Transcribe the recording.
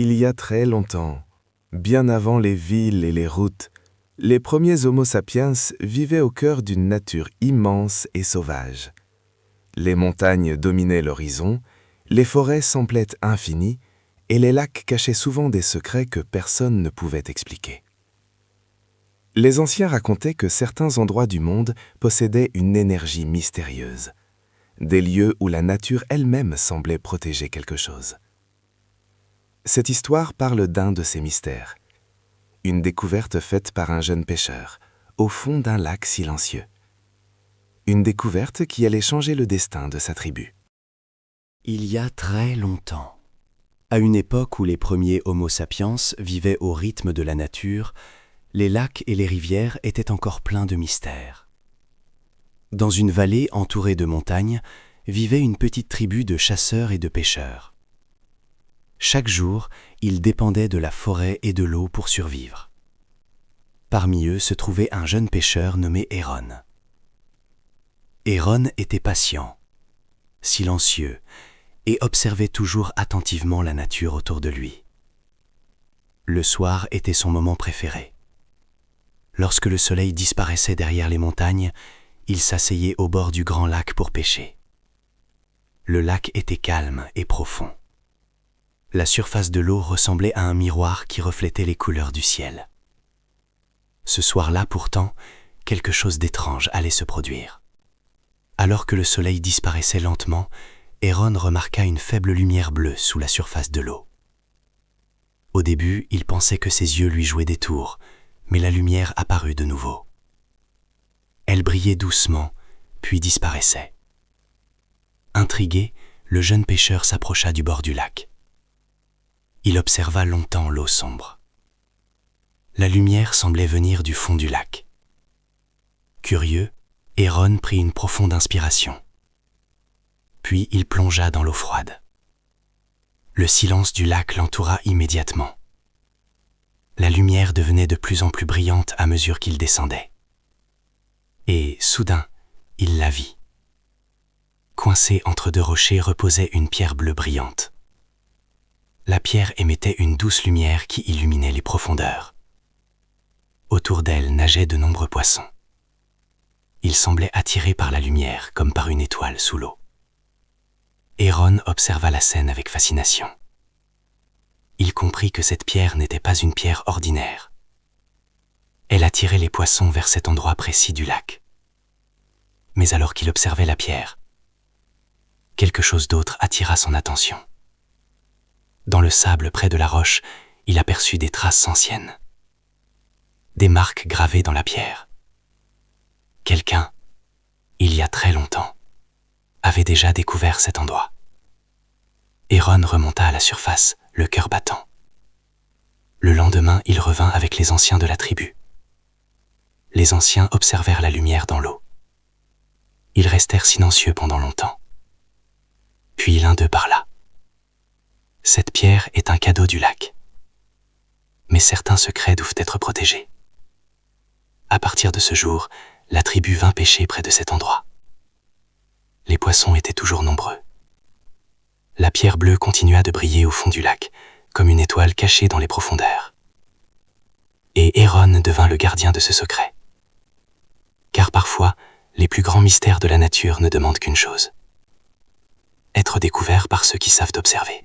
Il y a très longtemps, bien avant les villes et les routes, les premiers Homo sapiens vivaient au cœur d'une nature immense et sauvage. Les montagnes dominaient l'horizon, les forêts semblaient infinies, et les lacs cachaient souvent des secrets que personne ne pouvait expliquer. Les anciens racontaient que certains endroits du monde possédaient une énergie mystérieuse, des lieux où la nature elle-même semblait protéger quelque chose. Cette histoire parle d'un de ces mystères, une découverte faite par un jeune pêcheur, au fond d'un lac silencieux. Une découverte qui allait changer le destin de sa tribu. Il y a très longtemps, à une époque où les premiers Homo sapiens vivaient au rythme de la nature, les lacs et les rivières étaient encore pleins de mystères. Dans une vallée entourée de montagnes, vivait une petite tribu de chasseurs et de pêcheurs. Chaque jour, ils dépendaient de la forêt et de l'eau pour survivre. Parmi eux se trouvait un jeune pêcheur nommé Héron. Héron était patient, silencieux, et observait toujours attentivement la nature autour de lui. Le soir était son moment préféré. Lorsque le soleil disparaissait derrière les montagnes, il s'asseyait au bord du grand lac pour pêcher. Le lac était calme et profond. La surface de l'eau ressemblait à un miroir qui reflétait les couleurs du ciel. Ce soir-là, pourtant, quelque chose d'étrange allait se produire. Alors que le soleil disparaissait lentement, Héron remarqua une faible lumière bleue sous la surface de l'eau. Au début, il pensait que ses yeux lui jouaient des tours, mais la lumière apparut de nouveau. Elle brillait doucement, puis disparaissait. Intrigué, le jeune pêcheur s'approcha du bord du lac. Il observa longtemps l'eau sombre. La lumière semblait venir du fond du lac. Curieux, Héron prit une profonde inspiration. Puis il plongea dans l'eau froide. Le silence du lac l'entoura immédiatement. La lumière devenait de plus en plus brillante à mesure qu'il descendait. Et, soudain, il la vit. Coincée entre deux rochers reposait une pierre bleue brillante. La pierre émettait une douce lumière qui illuminait les profondeurs. Autour d'elle nageaient de nombreux poissons. Ils semblaient attirés par la lumière comme par une étoile sous l'eau. Héron observa la scène avec fascination. Il comprit que cette pierre n'était pas une pierre ordinaire. Elle attirait les poissons vers cet endroit précis du lac. Mais alors qu'il observait la pierre, quelque chose d'autre attira son attention. Dans le sable près de la roche, il aperçut des traces anciennes. Des marques gravées dans la pierre. Quelqu'un, il y a très longtemps, avait déjà découvert cet endroit. Héron remonta à la surface, le cœur battant. Le lendemain, il revint avec les anciens de la tribu. Les anciens observèrent la lumière dans l'eau. Ils restèrent silencieux pendant longtemps. Puis l'un d'eux parla. « Cette pierre est un cadeau du lac. Mais certains secrets doivent être protégés. » À partir de ce jour, la tribu vint pêcher près de cet endroit. Les poissons étaient toujours nombreux. La pierre bleue continua de briller au fond du lac, comme une étoile cachée dans les profondeurs. Et Héron devint le gardien de ce secret. Car parfois, les plus grands mystères de la nature ne demandent qu'une chose: être découverts par ceux qui savent observer.